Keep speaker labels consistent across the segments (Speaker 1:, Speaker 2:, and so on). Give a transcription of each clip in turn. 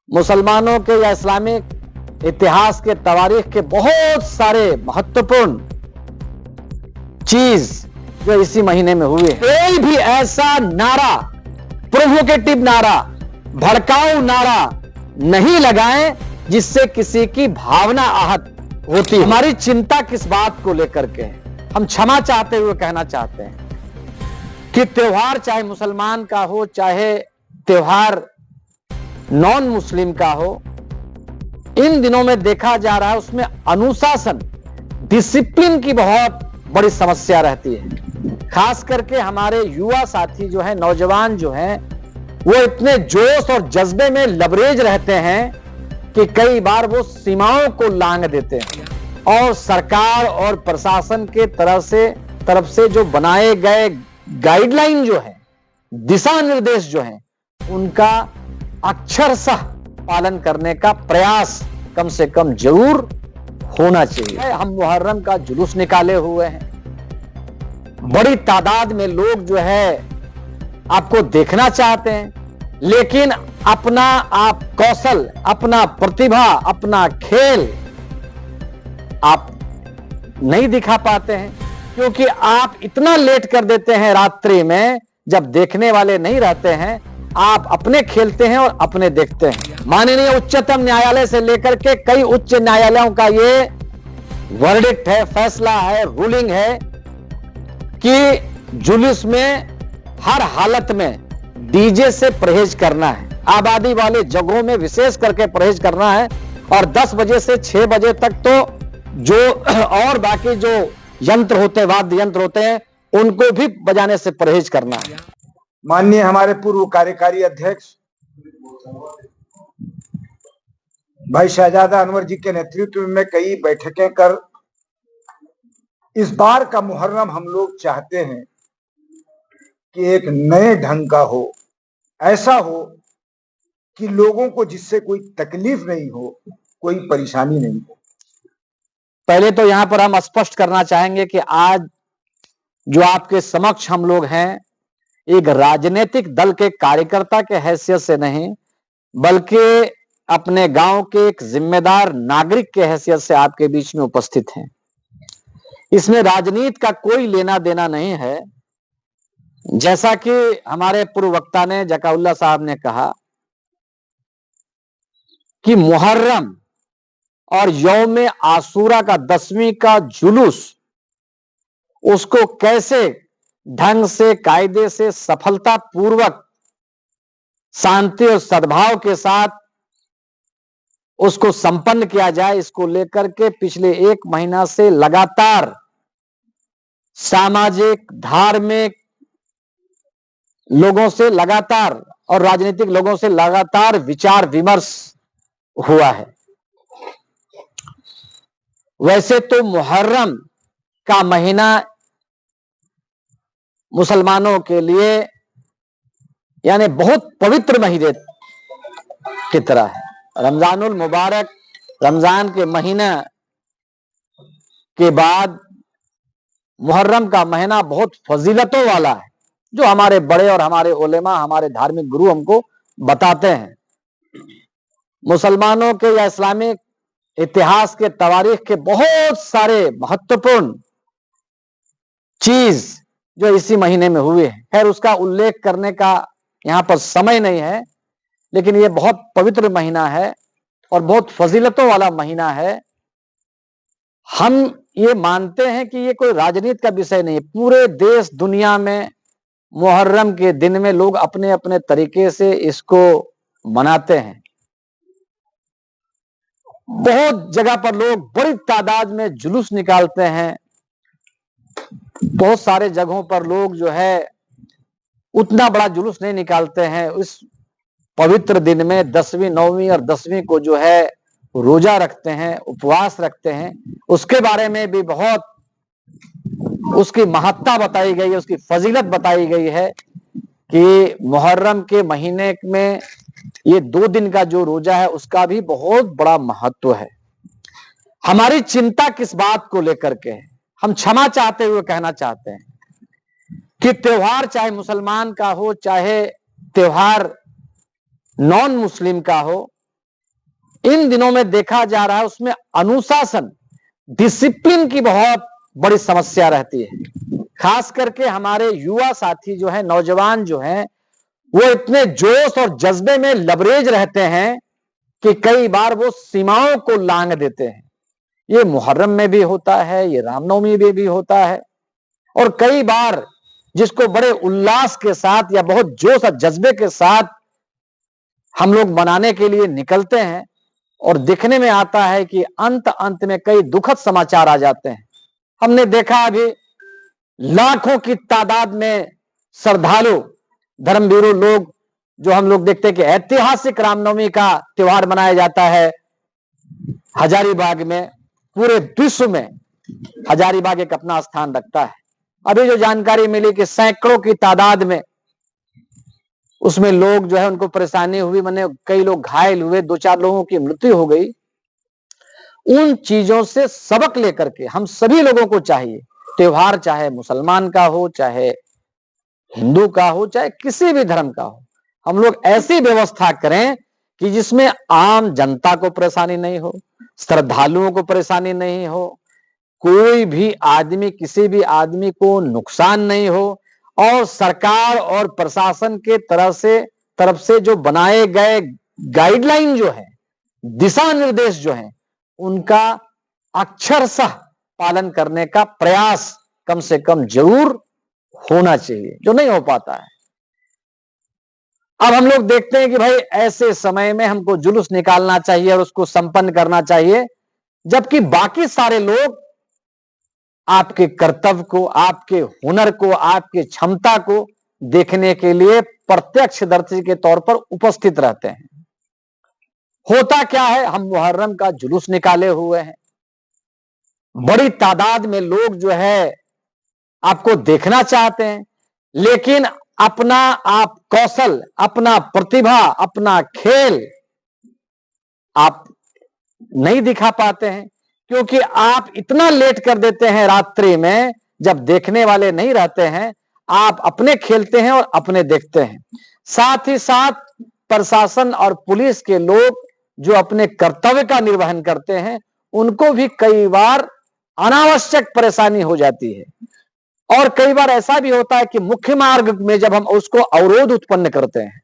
Speaker 1: मुसलमानों के या इस्लामिक इतिहास के तवारीख के बहुत सारे महत्वपूर्ण चीज जो इसी महीने में हुए। कोई भी ऐसा नारा, प्रोवोकेटिव नारा, भड़काऊ नारा नहीं लगाएं जिससे किसी की भावना आहत होती है। हमारी चिंता किस बात को लेकर के है? हम क्षमा चाहते हुए कहना चाहते हैं कि त्योहार चाहे मुसलमान का हो, चाहे त्योहार नॉन मुस्लिम का हो, इन दिनों में देखा जा रहा है उसमें अनुशासन, डिसिप्लिन की बहुत बड़ी समस्या रहती है। खास करके हमारे युवा साथी जो है, नौजवान जो हैं, वो इतने जोश और जज्बे में लबरेज रहते हैं कि कई बार वो सीमाओं को लांघ देते हैं और सरकार और प्रशासन के तरफ से जो बनाए गए गाइडलाइन जो है, दिशा निर्देश जो है, उनका अक्षरशः पालन करने का प्रयास कम से कम जरूर होना चाहिए। हम मुहर्रम का जुलूस निकाले हुए हैं, बड़ी तादाद में लोग जो है आपको देखना चाहते हैं, लेकिन अपना आप कौशल, अपना प्रतिभा, अपना खेल आप नहीं दिखा पाते हैं, क्योंकि आप इतना लेट कर देते हैं रात्रि में, जब देखने वाले नहीं रहते हैं, आप अपने खेलते हैं और अपने देखते हैं। माननीय उच्चतम न्यायालय से लेकर के कई उच्च न्यायालयों का ये वर्डिक्ट है, फैसला है, रूलिंग है कि जुलूस में हर हालत में डीजे से परहेज करना है, आबादी वाले जगहों में विशेष करके परहेज करना है, और 10 बजे से 6 बजे तक तो जो और बाकी जो यंत्र होते हैं, वाद्य यंत्र होते हैं, उनको भी बजाने से परहेज करना है।
Speaker 2: माननीय हमारे पूर्व कार्यकारी अध्यक्ष भाई शहजादा अनवर जी के नेतृत्व में कई बैठकें कर इस बार का मुहर्रम हम लोग चाहते हैं कि एक नए ढंग का हो, ऐसा हो कि लोगों को जिससे कोई तकलीफ नहीं हो, कोई परेशानी नहीं हो।
Speaker 1: पहले तो यहां पर हम स्पष्ट करना चाहेंगे कि आज जो आपके समक्ष हम लोग हैं, एक राजनीतिक दल के कार्यकर्ता के हैसियत से नहीं, बल्कि अपने गांव के एक जिम्मेदार नागरिक के हैसियत से आपके बीच में उपस्थित हैं। इसमें राजनीति का कोई लेना देना नहीं है। जैसा कि हमारे पूर्व वक्ता ने, जकाउल्ला साहब ने कहा कि मुहर्रम और यौम आशूरा का 10वीं का जुलूस, उसको कैसे ढंग से, कायदे से, सफलता पूर्वक, शांति और सद्भाव के साथ उसको संपन्न किया जाए, इसको लेकर के पिछले 1 महीना से लगातार सामाजिक, धार्मिक लोगों से लगातार और राजनीतिक लोगों से लगातार विचार विमर्श हुआ है। वैसे तो मुहर्रम का महीना मुसलमानों के लिए यानी बहुत पवित्र महीने की तरह है। रमजानुल मुबारक, रमजान के महीना के बाद मुहर्रम का महीना बहुत फजीलतों वाला है, जो हमारे बड़े और हमारे उलेमा, हमारे धार्मिक गुरु हमको बताते हैं। मुसलमानों के या इस्लामिक इतिहास के तवारीख के बहुत सारे महत्वपूर्ण चीज जो इसी महीने में हुए हैं। खैर, उसका उल्लेख करने का यहां पर समय नहीं है, लेकिन यह बहुत पवित्र महीना है और बहुत फजीलतों वाला महीना है। हम ये मानते हैं कि ये कोई राजनीति का विषय नहीं है। पूरे देश दुनिया में मुहर्रम के दिन में लोग अपने अपने तरीके से इसको मनाते हैं। बहुत जगह पर लोग बड़ी तादाद में जुलूस निकालते हैं। बहुत सारे जगहों पर लोग जो है उतना बड़ा जुलूस नहीं निकालते हैं। इस पवित्र दिन में 10वीं, 9वीं और 10वीं को जो है रोजा रखते हैं, उपवास रखते हैं। उसके बारे में भी बहुत उसकी महत्ता बताई गई है, उसकी फजीलत बताई गई है कि मुहर्रम के महीने में ये 2 दिन का जो रोजा है, उसका भी बहुत बड़ा महत्व है। हमारी चिंता किस बात को लेकर के है? हम क्षमा चाहते हुए कहना चाहते हैं कि त्योहार चाहे मुसलमान का हो, चाहे त्योहार नॉन मुस्लिम का हो, इन दिनों में देखा जा रहा है उसमें अनुशासन, डिसिप्लिन की बहुत बड़ी समस्या रहती है। खास करके हमारे युवा साथी जो है, नौजवान जो हैं, वो इतने जोश और जज्बे में लबरेज रहते हैं कि कई बार वो सीमाओं को लांघ देते हैं। ये मुहर्रम में भी होता है, ये रामनवमी में भी होता है, और कई बार जिसको बड़े उल्लास के साथ या बहुत जोश और जज्बे के साथ हम लोग मनाने के लिए निकलते हैं, और दिखने में आता है कि अंत में कई दुखद समाचार आ जाते हैं। हमने देखा अभी लाखों की तादाद में श्रद्धालु, धर्मवीरू लोग, जो हम लोग देखते हैं कि ऐतिहासिक रामनवमी का त्योहार मनाया जाता है हजारीबाग में, पूरे विश्व में हजारीबाग एक अपना स्थान रखता है। अभी जो जानकारी मिली कि सैकड़ों की तादाद में उसमें लोग जो है उनको परेशानी हुई, माने कई लोग घायल हुए, 2-4 लोगों की मृत्यु हो गई। उन चीजों से सबक लेकर के हम सभी लोगों को चाहिए, त्योहार चाहे मुसलमान का हो, चाहे हिंदू का हो, चाहे किसी भी धर्म का हो, हम लोग ऐसी व्यवस्था करें कि जिसमें आम जनता को परेशानी नहीं हो, श्रद्धालुओं को परेशानी नहीं हो, कोई भी आदमी, किसी भी आदमी को नुकसान नहीं हो, और सरकार और प्रशासन के तरफ से जो बनाए गए गाइडलाइन जो है, दिशा निर्देश जो है, उनका अक्षरशः पालन करने का प्रयास कम से कम जरूर होना चाहिए, जो नहीं हो पाता है। अब हम लोग देखते हैं कि भाई ऐसे समय में हमको जुलूस निकालना चाहिए और उसको संपन्न करना चाहिए, जबकि बाकी सारे लोग आपके कर्तव्य को, आपके हुनर को, आपकी क्षमता को देखने के लिए प्रत्यक्षदर्शी के तौर पर उपस्थित रहते हैं। होता क्या है, हम मुहर्रम का जुलूस निकाले हुए हैं, बड़ी तादाद में लोग जो है आपको देखना चाहते हैं, लेकिन अपना आप कौशल, अपना प्रतिभा, अपना खेल आप नहीं दिखा पाते हैं, क्योंकि आप इतना लेट कर देते हैं रात्रि में, जब देखने वाले नहीं रहते हैं, आप अपने खेलते हैं और अपने देखते हैं। साथ ही साथ प्रशासन और पुलिस के लोग जो अपने कर्तव्य का निर्वहन करते हैं, उनको भी कई बार अनावश्यक परेशानी हो जाती है। और कई बार ऐसा भी होता है कि मुख्य मार्ग में जब हम उसको अवरोध उत्पन्न करते हैं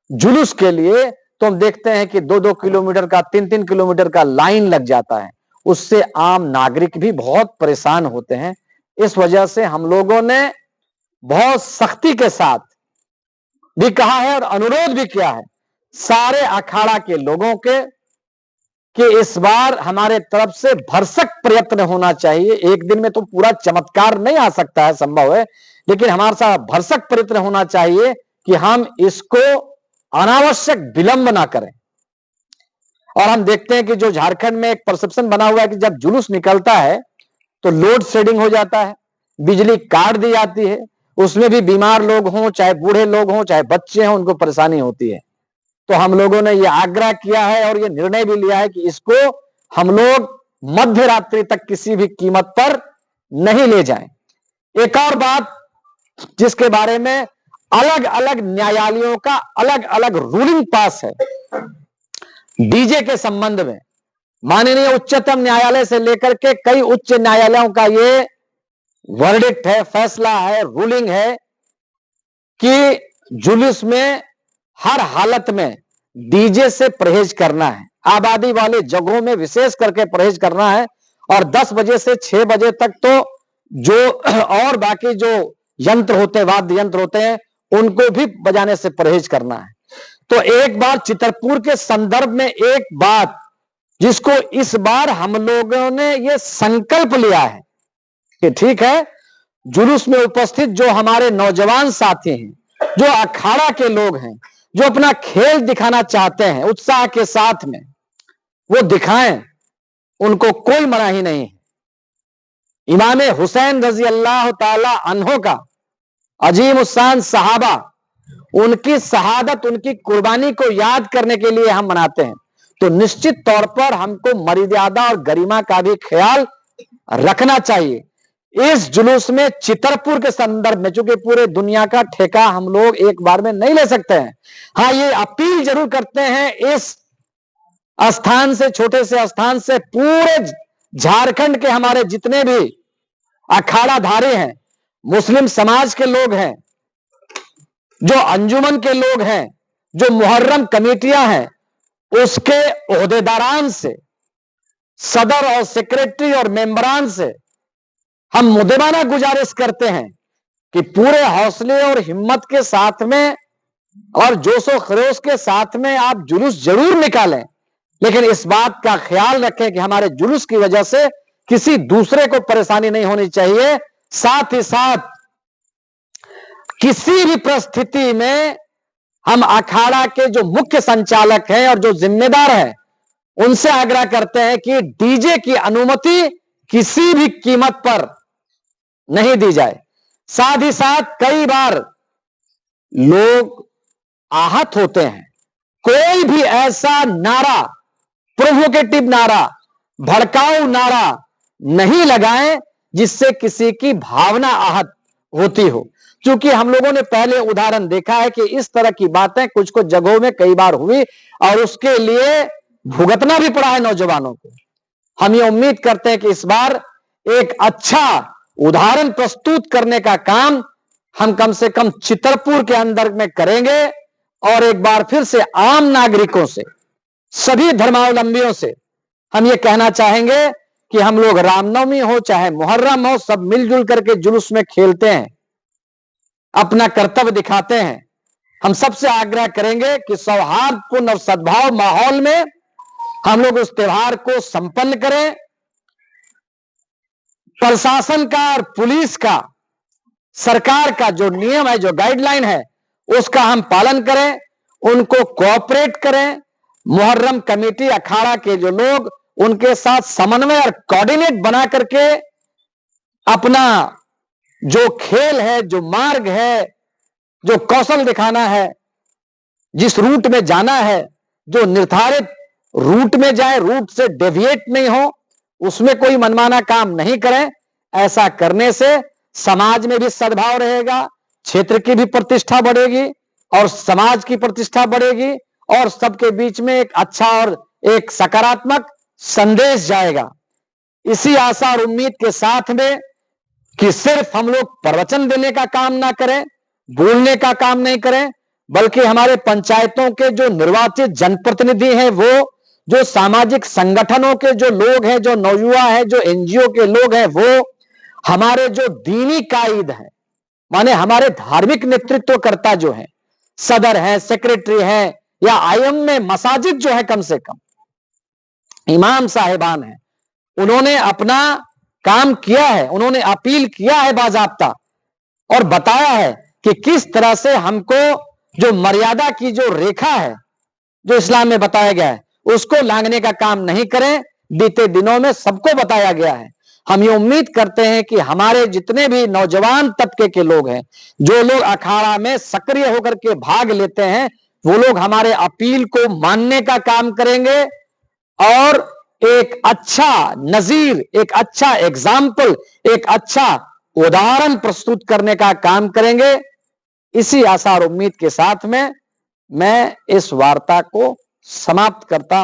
Speaker 1: जुलूस के लिए, तो हम देखते हैं कि 2-2 किलोमीटर का, 3-3 किलोमीटर का लाइन लग जाता है। उससे आम नागरिक भी बहुत परेशान होते हैं। इस वजह से हम लोगों ने बहुत सख्ती के साथ भी कहा है और अनुरोध भी किया है सारे अखाड़ा के लोगों के, कि इस बार हमारे तरफ से भरसक प्रयत्न होना चाहिए। एक दिन में तो पूरा चमत्कार नहीं आ सकता है, संभव है, लेकिन हमारे साथ भरसक प्रयत्न होना चाहिए कि हम इसको अनावश्यक विलंब ना करें। और हम देखते हैं कि जो झारखंड में एक परसेप्शन बना हुआ है कि जब जुलूस निकलता है तो लोड शेडिंग हो जाता है, बिजली काट दी जाती है, उसमें भी बीमार लोग हों, चाहे बूढ़े लोग हों, चाहे बच्चे हों, उनको परेशानी होती है। तो हम लोगों ने यह आग्रह किया है और यह निर्णय भी लिया है कि इसको हम लोग मध्य रात्रि तक किसी भी कीमत पर नहीं ले जाएं। एक और बात जिसके बारे में अलग अलग न्यायालयों का अलग अलग रूलिंग पास है, डीजे के संबंध में माननीय उच्चतम न्यायालय से लेकर के कई उच्च न्यायालयों का ये वर्डिक्ट है, फैसला है, रूलिंग है कि जुलूस में हर हालत में डीजे से परहेज करना है, आबादी वाले जगहों में विशेष करके परहेज करना है, और 10 बजे से 6 बजे तक तो जो और बाकी जो यंत्र होते हैं, वाद्य यंत्र होते हैं, उनको भी बजाने से परहेज करना है। तो एक बार चितरपुर के संदर्भ में एक बात जिसको इस बार हम लोगों ने ये संकल्प लिया है कि ठीक है, जुलूस में उपस्थित जो हमारे नौजवान साथी हैं, जो अखाड़ा के लोग हैं, जो अपना खेल दिखाना चाहते हैं उत्साह के साथ में, वो दिखाएं, उनको कोई मनाही नहीं है। इमाम हुसैन रजी अल्लाह ताला अन्हो का अजीम उस्सान सहाबा, उनकी शहादत, उनकी कुर्बानी को याद करने के लिए हम मनाते हैं, तो निश्चित तौर पर हमको मर्यादा और गरिमा का भी ख्याल रखना चाहिए। इस जुलूस में चितरपुर के संदर्भ में, चूंकि पूरे दुनिया का ठेका हम लोग एक बार में नहीं ले सकते हैं, हाँ ये अपील जरूर करते हैं इस स्थान से, छोटे से स्थान से पूरे झारखंड के हमारे जितने भी अखाड़ाधारी हैं, मुस्लिम समाज के लोग हैं, जो अंजुमन के लोग हैं, जो मुहर्रम कमेटियां हैं, उसके ओहदेदारान से, सदर और सेक्रेटरी और मेंबरान से हम मुद्देबाना गुजारिश करते हैं कि पूरे हौसले और हिम्मत के साथ में और जोशो खरोश के साथ में आप जुलूस जरूर निकालें, लेकिन इस बात का ख्याल रखें कि हमारे जुलूस की वजह से किसी दूसरे को परेशानी नहीं होनी चाहिए। साथ ही साथ किसी भी परिस्थिति में हम अखाड़ा के जो मुख्य संचालक हैं और जो जिम्मेदार हैं, उनसे आग्रह करते हैं कि डीजे की अनुमति किसी भी कीमत पर नहीं दी जाए। साथ ही साथ कई बार लोग आहत होते हैं। कोई भी ऐसा नारा, प्रोवोकेटिव नारा, भड़काऊ नारा नहीं लगाएं जिससे किसी की भावना आहत होती हो, क्योंकि हम लोगों ने पहले उदाहरण देखा है कि इस तरह की बातें कुछ कुछ जगहों में कई बार हुई और उसके लिए भुगतना भी पड़ा है नौजवानों को। हम ये उम्मीद करते हैं कि इस बार एक अच्छा उदाहरण प्रस्तुत करने का काम हम कम से कम चित्रपुर के अंदर में करेंगे और एक बार फिर से आम नागरिकों से, सभी धर्मावलंबियों से हम ये कहना चाहेंगे कि हम लोग रामनवमी हो चाहे मुहर्रम हो, सब मिलजुल करके जुलूस में खेलते हैं, अपना कर्तव्य दिखाते हैं। हम सबसे आग्रह करेंगे कि सौहार्दपूर्ण और सद्भाव माहौल में हम लोग उस त्योहार को संपन्न करें। प्रशासन का और पुलिस का, सरकार का जो नियम है, जो गाइडलाइन है, उसका हम पालन करें, उनको कोऑपरेट करें। मुहर्रम कमेटी अखाड़ा के जो लोग, उनके साथ समन्वय और कोऑर्डिनेट बना करके अपना जो खेल है, जो मार्ग है, जो कौशल दिखाना है, जिस रूट में जाना है, जो निर्धारित रूट में जाए, रूट से डेविएट नहीं हो, उसमें कोई मनमाना काम नहीं करें। ऐसा करने से समाज में भी सद्भाव रहेगा, क्षेत्र की भी प्रतिष्ठा बढ़ेगी और समाज की प्रतिष्ठा बढ़ेगी और सबके बीच में एक अच्छा और एक सकारात्मक संदेश जाएगा। इसी आशा और उम्मीद के साथ में कि सिर्फ हम लोग प्रवचन देने का काम ना करें, बोलने का काम नहीं करें, बल्कि हमारे पंचायतों के जो निर्वाचित जनप्रतिनिधि हैं, वो जो सामाजिक संगठनों के जो लोग हैं, जो नौयुवा हैं, जो एनजीओ के लोग हैं, वो हमारे जो दीनी कायद हैं, माने हमारे धार्मिक नेतृत्वकर्ता जो हैं, सदर हैं, सेक्रेटरी हैं, या आईएम में मसाजिद जो है, कम से कम इमाम साहिबान हैं, उन्होंने अपना काम किया है, उन्होंने अपील किया है बाजाब्ता और बताया है कि किस तरह से हमको जो मर्यादा की जो रेखा है, जो इस्लाम में बताया गया है, उसको लांघने का काम नहीं करें। बीते दिनों में सबको बताया गया है। हम ये उम्मीद करते हैं कि हमारे जितने भी नौजवान तबके के लोग हैं, जो लोग अखाड़ा में सक्रिय होकर के भाग लेते हैं, वो लोग हमारे अपील को मानने का काम करेंगे और एक अच्छा नजीर, एक अच्छा एग्जाम्पल, एक अच्छा उदाहरण प्रस्तुत करने का काम करेंगे। इसी आशा और उम्मीद के साथ में मैं इस वार्ता को समाप्त करता हूं।